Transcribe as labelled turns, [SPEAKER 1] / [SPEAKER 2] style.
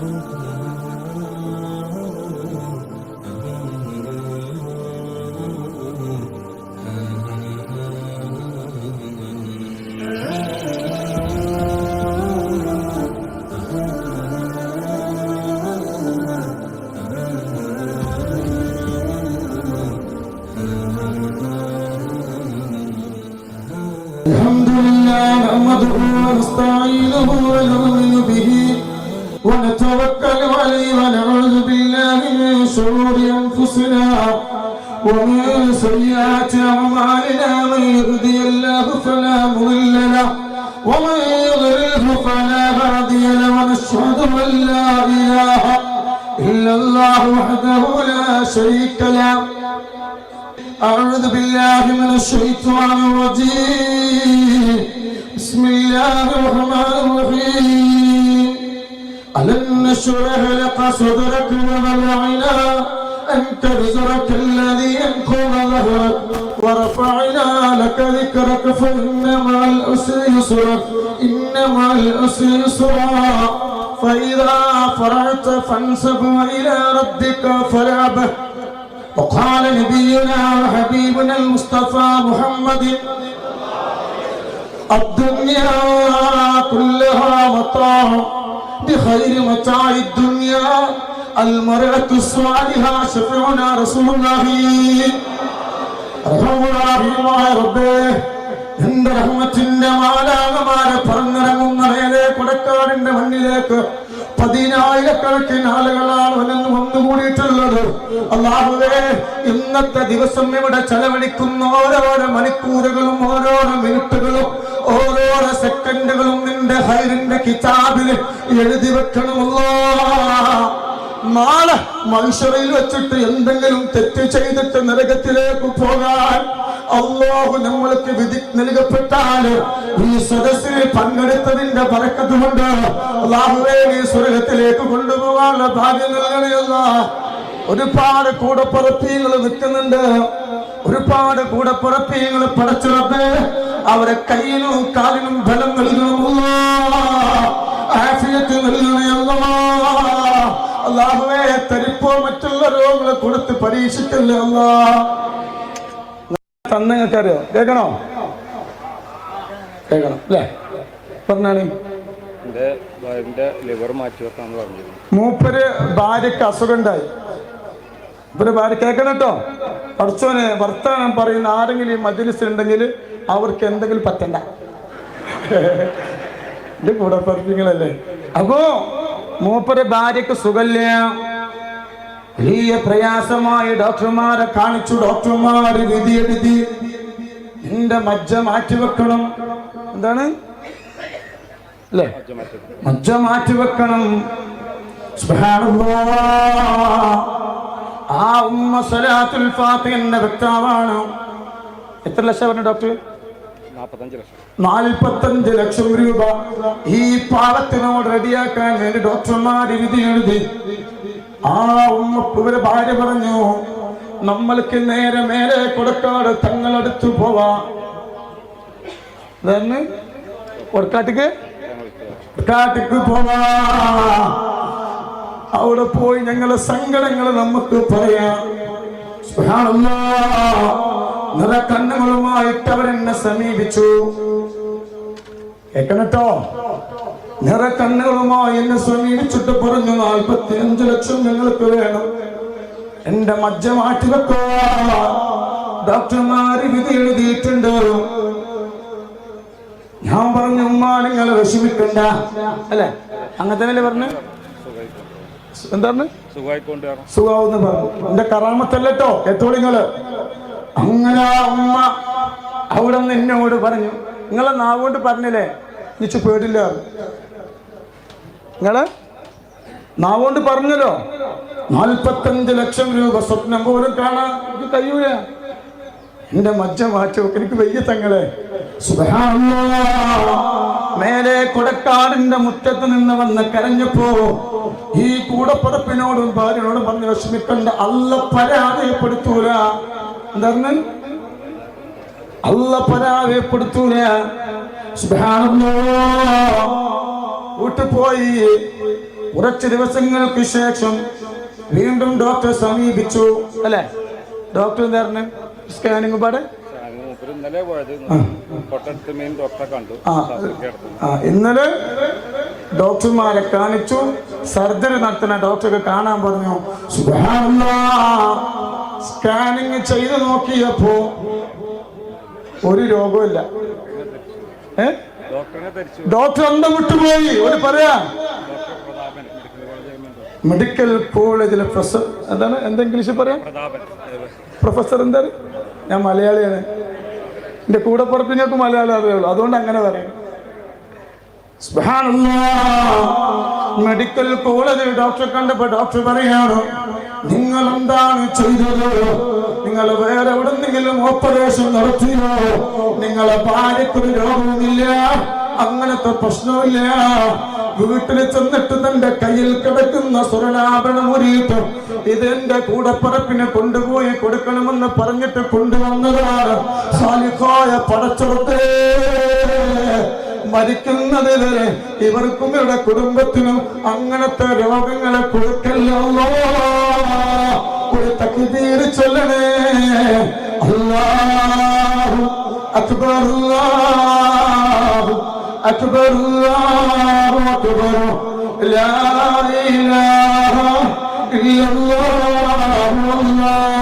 [SPEAKER 1] الحمد لله نحمده ونستعينه ونؤمن به ونتوكل عليه ونعوذ بالله من شرور أنفسنا ومن سيئات أعمالنا من يهدي الله فلا مضل له ومن يضلله فلا هادي له ونشهد أن لا إله إلا الله وحده لا شريك له. أعوذ بالله من الشيطان الرجيم. بسم الله الرحمن الرحيم. ألم نشرح لك صدرك ووضعنا عنك وزرك الذي أنقض ظهرك ورفعنا لك ذكرك فإن مع العسر يسرا إن مع العسر يسرا فإذا فرغت فانصب وإلى ربك فارغب. وقال نبينا وحبيبنا المصطفى محمد الدنيا كلها متاع بخير متاع الدنيا المرأة الصالحة شفيعنا رسول الله റഹ്മാനായ റബ്ബേ നിന്റെ റഹ്മത്തിന്റെ മാലാഖമാരെ പറന്നിറങ്ങുന്ന നേരെ കൊടക്കാടിന്റെ മണ്ണിലേക്ക് 10,000 ആളുകളാണ് വന്നുകൂടിയിട്ടുള്ളത്. അല്ലാഹുവേ, ഇന്നത്തെ ദിവസം ഇവിടെ ചെലവഴിക്കുന്ന ഓരോരോ മണിക്കൂറുകളും ഓരോരോ മിനിറ്റുകളും ഓരോരോ സെക്കൻഡുകളും നിന്റെ ഹൈറിന്റെ കിതാബിൽ എഴുതി വെക്കണമല്ലോ. നാളെ മനുഷ്യരിൽ വെച്ചിട്ട് എന്തെങ്കിലും തെറ്റ് ചെയ്തിട്ട് നരകത്തിലേക്ക് പോകാൻ അല്ലാഹു നമ്മൾക്ക് വിധി നൽകപ്പെട്ടാൽ ഈ സദസ്സിൽ പങ്കെടുത്തതിന്റെ ബറക്കത്ത് കൊണ്ട് അല്ലാഹുവേ നീ സ്വർഗ്ഗത്തിലേക്ക് കൊണ്ടുപോകാനുള്ള ഭാഗ്യം നൽകണേ അല്ലാഹ്. ഒരുപാട് കൂടപ്പുറപ്പീങ്ങൾ നിൽക്കുന്നുണ്ട്, ഒരുപാട് കൂടപ്പുറപ്പീങ്ങൾ പടച്ചുറപ്പ് അവരെ കയ്യിലും കാലിനും ബലം നൽകണമല്ലോ, ആഫിയത്ത് നൽകണേ അല്ലാഹ്. അല്ലാഹുവേ, തരിപ്പോ മറ്റുള്ള രോഗങ്ങളെ കൊടുത്ത് പരീക്ഷിക്കല്ലേ അല്ലാഹ്. തന്നറിയോ? കേൾക്കണോ? കേൾക്കണം അല്ലേ? പറഞ്ഞാണ് ലിവർ മാറ്റി വെക്കാന്ന് പറഞ്ഞു. മൂപ്പര് ഭാര്യക്ക് അസുഖം ഉണ്ടായി. മൂപ്പര് ഭാര്യ കേൾക്കണം കേട്ടോ. പഠിച്ചോനെ വർത്തമാനം പറയുന്ന ആരെങ്കിലും ഈ മജ്‌ലിസിലുണ്ടെങ്കിൽ അവർക്ക് എന്തെങ്കിലും പറ്റണ്ട. ഇത് കൂടെ പഠിപ്പിങ്ങളല്ലേ. അപ്പോ മൂപ്പര് ഭാര്യക്ക് സുഖമില്ല, വലിയ പ്രയാസമായി ഡോക്ടർമാരെ കാണിച്ചു. ഡോക്ടർമാര് വിധി എഴുതി നിന്റെ മജ്ജ മാറ്റിവെക്കണം. എന്താണ് അല്ലേ? മജ്ജ മാറ്റിവെക്കണം. സുബ്ഹാനല്ലാഹ്. ആ ഉമ്മ സലാത്തുൽ ഫാത്തിഹയുടെ വ്യക്താവാണ്. എത്ര ലക്ഷം പറഞ്ഞു ഡോക്ടർ? 45 ലക്ഷം രൂപ ഈ പാവത്തിനോട് റെഡിയാക്കാൻ വേണ്ടി ഡോക്ടർമാർ വിധി എഴുതി. ആ ഉമ്മ ഭാര്യ പറഞ്ഞു, നമ്മൾക്ക് നേരെ മേലെ കൊടുക്കാട് തങ്ങളടുത്ത് പോവാ. കൊടുക്കാട്ടിക്ക് പോവാ. അവിടെ പോയി ഞങ്ങളെ സങ്കടങ്ങൾ നമുക്ക് പറയാം. സുബ്ഹാനല്ലാഹ്. നിറക്കണ്ണുകളുമായിട്ട് അവരെന്നെ സമീപിച്ചു. കേൾക്കണട്ടോ? നിറക്കണ്ണുകളുമായി എന്നെ സമീപിച്ചിട്ട് പറഞ്ഞു, 45 ലക്ഷം ഞങ്ങൾക്ക് വേണം, എന്റെ മജ്ജ മാറ്റിവെക്കോ. ഡോക്ടർമാര് വിധി എഴുതിയിട്ടുണ്ട്. ഞാൻ പറഞ്ഞു, ഉമ്മ നിങ്ങൾ വിഷമിക്കണ്ട അല്ലെ? അങ്ങനെ തന്നെയല്ലേ പറഞ്ഞു? എന്താണ് സുഖാവെന്ന് പറഞ്ഞു. എന്റെ കറാമത്തല്ലോ കേട്ടോളിങ്ങള്. അങ്ങനെ ഉമ്മ അവിടെ നിന്ന് എന്നോട് പറഞ്ഞു, നിങ്ങളെ നാവുകൊണ്ട് പറഞ്ഞില്ലേ എനിക്ക് പേടില്ല. നിങ്ങള് നാവുകൊണ്ട് പറഞ്ഞല്ലോ 45 ലക്ഷം രൂപ സ്വപ്നം പോലും കാണാൻ എനിക്ക് കഴിയൂല. എന്റെ മജ്ജ മാറ്റി വെക്ക്, എനിക്ക് വയ്യ തങ്ങളെ. സുബ്ഹാനല്ലാഹ്. മേലെ കൊടക്കാടിന്റെ മുറ്റത്ത് നിന്ന് വന്ന് കരഞ്ഞപ്പോ ഈ കൂടപ്പുറപ്പിനോടും ഭാര്യനോടും പറഞ്ഞ് വിഷമിക്കണ്ട, അല്ല പരാജയപ്പെടുത്തൂല. എന്താണ്? അല്ല പരാജയപ്പെടുത്തൂല. സുബ്ഹാനല്ലാഹ്. വീട്ടിൽ പോയി കുറച്ച് ദിവസങ്ങൾക്ക് ശേഷം വീണ്ടും ഡോക്ടറെ സമീപിച്ചു അല്ലെ. ഡോക്ടർ എന്തായിരുന്നു സ്കാനിങ് പാടെ ഇന്നലെ ഡോക്ടർമാരെ കാണിച്ചു. സർജറി നടത്തുന്ന ഡോക്ടർക്ക് കാണാൻ പറഞ്ഞു. സ്കാനിങ് ചെയ്ത് നോക്കിയപ്പോ ഒരു രോഗമില്ല. ഡോക്ടർ അന്തം വിട്ടുപോയി. ഒരു പറയാ മെഡിക്കൽ കോളേജിലെ പ്രൊഫസർ എന്താണ്, എന്താ ഇംഗ്ലീഷിൽ പറയാം, പ്രൊഫസർ എന്താണ്, ഞാൻ മലയാളിയാണ്, എന്റെ കൂടെ പുറപ്പിനൊക്കെ മലയാളം അറിയുള്ളൂ, അതുകൊണ്ട് അങ്ങനെ പറയും. മെഡിക്കൽ കോളേജിൽ ഡോക്ടറെ കണ്ടപ്പോ ഡോക്ടർ പറയാണ്, നിങ്ങൾ എന്താണ് ചെയ്തത്? നിങ്ങൾ വേറെ എവിടെന്നെങ്കിലും ഓപ്പറേഷൻ നടത്തിയോ? നിങ്ങളെ ഭാര്യക്കൊരു രോഗവുമില്ല, അങ്ങനത്തെ പ്രശ്നമില്ല. വീട്ടിൽ ചെന്നിട്ട് തന്റെ കയ്യിൽ കിടക്കുന്ന സ്വർണ്ണാഭരണം ഊരിയിട്ട് ഇതെന്റെ കൂടപ്പറപ്പിനെ കൊണ്ടുപോയി കൊടുക്കണമെന്ന് പറഞ്ഞിട്ട് കൊണ്ടുവന്നതാണ്. സാലിഹായ പടച്ചവത്തേ, മരിക്കുന്നത് വരെ ഇവർക്കും ഇവരുടെ കുടുംബത്തിനും അങ്ങനത്തെ രോഗങ്ങളെ കൊടുക്കല്ലോ. ഒരു തക്ബീർ ചൊല്ലണേ. അല്ലാഹു അക്ബർ, അല്ലാഹു അക്ബർ, അല്ലാഹു അക്ബർ, ലാ ഇലാഹ ഇല്ലല്ലാഹു, അല്ലാഹു